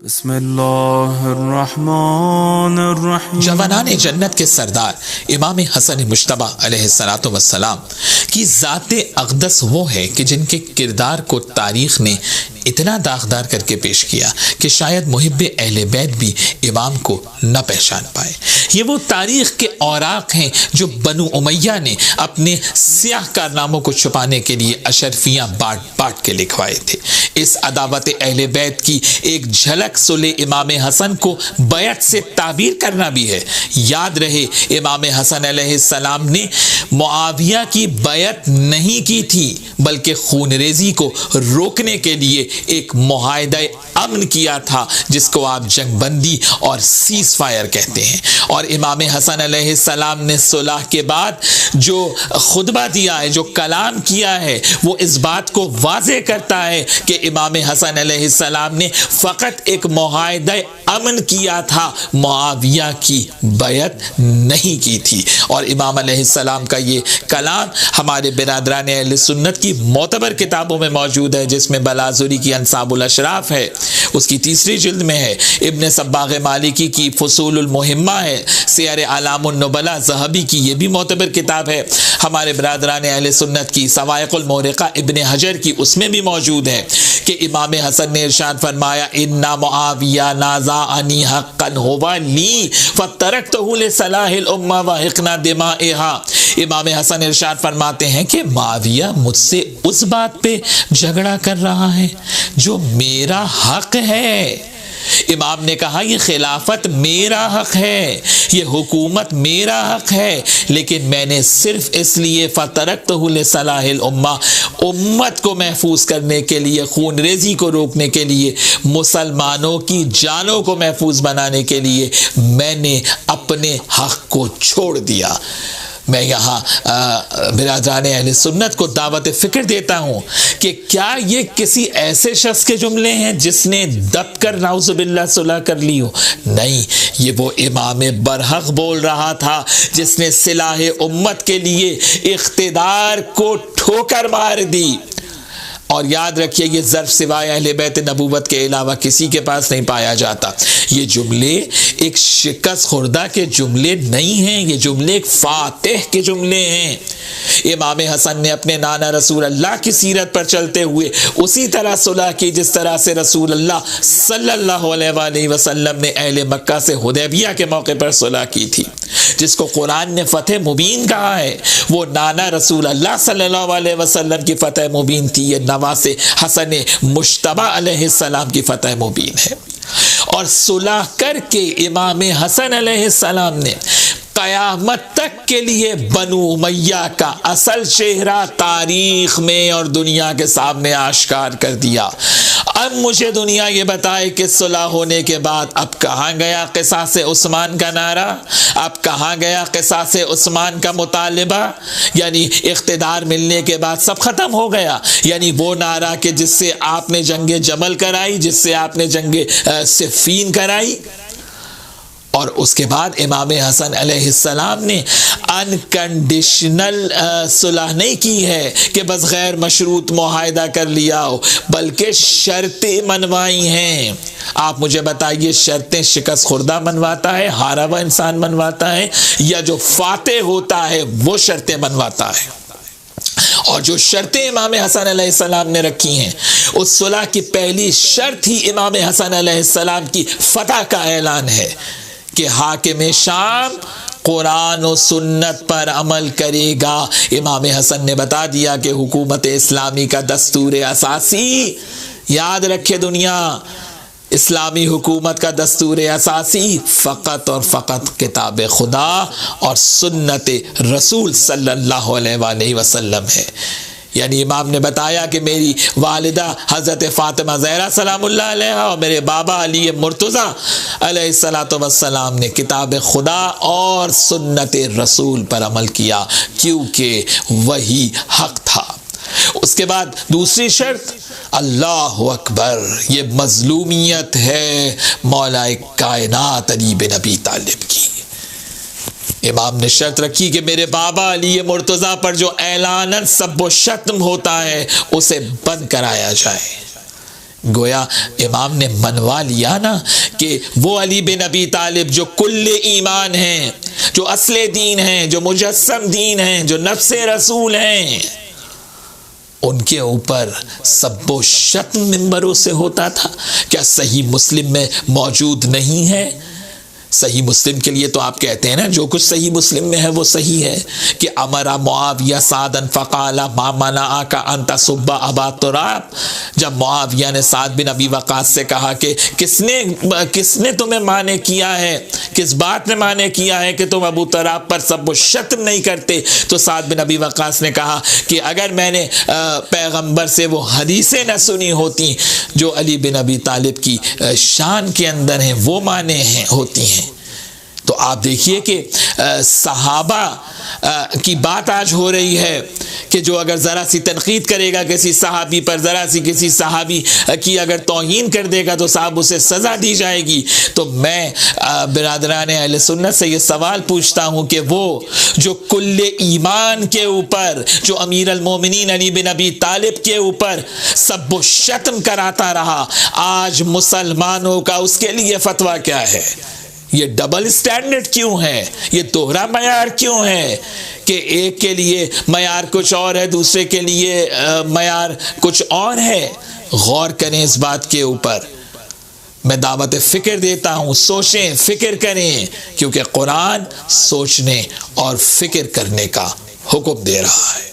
بسم اللہ الرحمن الرحیم۔ جوانان جنت کے سردار امام حسن مجتبی علیہ السلام کی ذات اقدس وہ ہے کہ جن کے کردار کو تاریخ نے اتنا داغدار کر کے پیش کیا کہ شاید محب اہل بیت بھی امام کو نہ پہچان پائے۔ یہ وہ تاریخ کے اوراق ہیں جو بنو امیہ نے اپنے سیاہ کارناموں کو چھپانے کے لیے اشرفیاں بانٹ بانٹ کے لکھوائے تھے۔ اس عداوت اہل بیت کی ایک جھلک صلح امام حسن کو بیعت سے تعبیر کرنا بھی ہے۔ یاد رہے امام حسن علیہ السلام نے معاویہ کی بیعت نہیں کی تھی بلکہ خون ریزی کو روکنے کے لیے ایک معاہدہ امن کیا تھا جس کو آپ جنگ بندی اور سیز فائر کہتے ہیں۔ اور امام حسن علیہ السلام نے صلح کے بعد جو خطبہ دیا ہے، جو کلام کیا ہے، وہ اس بات کو واضح کرتا ہے کہ امام حسن علیہ السلام نے فقط ایک معاہدہ امن کیا تھا، معاویہ کی بیعت نہیں کی تھی۔ اور امام علیہ السلام کا یہ کلام ہمارے برادران اہل سنت کی معتبر کتابوں میں موجود ہے، جس میں بلازوری کی انصاب الاشراف ہے، اس کی 3 جلد میں ہے، ابن صباغ مالکی کی فصول المہمہ ہے، سیر اعلام النبلاء ذہبی کی یہ بھی معتبر کتاب ہے، ہمارے برادران اہل سنت کی سوائق المورقہ ابن حجر کی اس میں بھی موجود ہے کہ امام حسن نے ارشاد فرمایا ان معاویہ نازعنی حقا ہوا لی فترکتہ لصلاح الامہ وحقن دمائها۔ امام حسن ارشاد فرماتے ہیں کہ معاویہ مجھ سے اس بات پہ جھگڑا کر رہا ہے جو میرا حق ہے۔ امام نے کہا یہ خلافت میرا حق ہے، یہ حکومت میرا حق ہے، لیکن میں نے صرف اس لیے فترکتہ لصلاح الامہ، امت کو محفوظ کرنے کے لیے، خون ریزی کو روکنے کے لیے، مسلمانوں کی جانوں کو محفوظ بنانے کے لیے میں نے اپنے حق کو چھوڑ دیا۔ میں یہاں برادران اہل سنت کو دعوت فکر دیتا ہوں کہ کیا یہ کسی ایسے شخص کے جملے ہیں جس نے دب کر نعوذ باللہ صلح کر لی ہو؟ نہیں، یہ وہ امام برحق بول رہا تھا جس نے صلاح امت کے لیے اقتدار کو ٹھوکر مار دی۔ اور یاد رکھیے یہ ظرف سوائے اہل بیت نبوت کے علاوہ کسی کے پاس نہیں پایا جاتا۔ یہ جملے ایک شکست خوردہ کے جملے نہیں ہیں، یہ جملے ایک فاتح کے جملے ہیں۔ امام حسن نے اپنے نانا رسول اللہ کی سیرت پر چلتے ہوئے اسی طرح صلح کی جس طرح سے رسول اللہ صلی اللہ علیہ وآلہ وسلم نے اہل مکہ سے حدیبیہ کے موقع پر صلح کی تھی، جس کو قرآن نے فتح مبین کہا ہے۔ وہ نانا رسول اللہ صلی اللہ علیہ وسلم کی فتح مبین تھی، یہ نواز حسن مجتبی علیہ السلام کی فتح مبین ہے۔ اور صلح کر کے امام حسن علیہ السلام نے قیامت تک کے لیے بنو امیہ کا اصل چہرہ تاریخ میں اور دنیا کے سامنے آشکار کر دیا۔ اب مجھے دنیا یہ بتائے کہ صلح ہونے کے بعد اب کہاں گیا قصاص عثمان کا نعرہ؟ اب کہاں گیا قصاص عثمان کا مطالبہ؟ یعنی اقتدار ملنے کے بعد سب ختم ہو گیا، یعنی وہ نعرہ کہ جس سے آپ نے جنگ جمل کرائی، جس سے آپ نے جنگ صفین کرائی۔ اور اس کے بعد امام حسن علیہ السلام نے انکنڈیشنل صلح نہیں کی ہے کہ بس غیر مشروط معاہدہ کر لیا ہو، بلکہ شرطیں منوائی ہیں۔ آپ مجھے بتائیے شرطیں شکست خوردہ منواتا ہے، ہارا ہوا انسان منواتا ہے، یا جو فاتح ہوتا ہے وہ شرطیں منواتا ہے؟ اور جو شرطیں امام حسن علیہ السلام نے رکھی ہیں، اس صلح کی پہلی شرط ہی امام حسن علیہ السلام کی فتح کا اعلان ہے کہ حاکم شام قرآن و سنت پر عمل کرے گا۔ امام حسن نے بتا دیا کہ حکومت اسلامی کا دستور اساسی، یاد رکھے دنیا، اسلامی حکومت کا دستور اساسی فقط اور فقط کتاب خدا اور سنت رسول صلی اللہ علیہ وآلہ وسلم ہے۔ یعنی امام نے بتایا کہ میری والدہ حضرت فاطمہ زہرا سلام اللہ علیہ اور میرے بابا علی مرتضیٰ علیہ السلام نے کتاب خدا اور سنت رسول پر عمل کیا، کیونکہ وہی حق تھا۔ اس کے بعد دوسری شرط اللہ اکبر، یہ مظلومیت ہے مولا کائنات علی بن ابی طالب کی۔ امام نے شرط رکھی کہ میرے بابا علی مرتضیٰ پر جو اعلاناً سب و شتم ہوتا ہے اسے بند کرایا جائے۔ گویا امام نے منوا لیا نا کہ وہ علی بن ابی طالب جو کل ایمان ہیں، جو اصل دین ہیں، جو مجسم دین ہیں، جو نفس رسول ہیں، ان کے اوپر سب و شتم منبروں سے ہوتا تھا۔ کیا صحیح مسلم میں موجود نہیں ہے؟ صحیح مسلم کے لیے تو آپ کہتے ہیں نا جو کچھ صحیح مسلم میں ہے وہ صحیح ہے کہ امر معاویہ سعدا فقال ما منعک ان تسب ابا تراب، جب معاویہ نے سعد بن ابی وقاص سے کہا کہ کس نے تمہیں مانع کیا ہے، کس بات نے مانع کیا ہے کہ تم ابو تراب پر سب و شتم نہیں کرتے، تو سعد بن ابی وقاص نے کہا کہ اگر میں نے پیغمبر سے وہ حدیثیں نہ سنی ہوتی جو علی بن ابی طالب کی شان کے اندر ہیں، وہ معنی ہوتی ہیں۔ تو آپ دیکھیے کہ صحابہ کی بات آج ہو رہی ہے کہ جو اگر ذرا سی تنقید کرے گا کسی صحابی پر، ذرا سی کسی صحابی کی اگر توہین کر دے گا تو صاحب اسے سزا دی جائے گی۔ تو میں برادران اہل سنت سے یہ سوال پوچھتا ہوں کہ وہ جو کل ایمان کے اوپر، جو امیر المومنین علی بن ابی طالب کے اوپر سب و شتم کراتا رہا، آج مسلمانوں کا اس کے لیے فتویٰ کیا ہے؟ یہ ڈبل سٹینڈرڈ کیوں ہے؟ یہ دوہرا معیار کیوں ہے کہ ایک کے لیے معیار کچھ اور ہے، دوسرے کے لیے معیار کچھ اور ہے؟ غور کریں اس بات کے اوپر۔ میں دعوت فکر دیتا ہوں، سوچیں، فکر کریں، کیونکہ قرآن سوچنے اور فکر کرنے کا حکم دے رہا ہے۔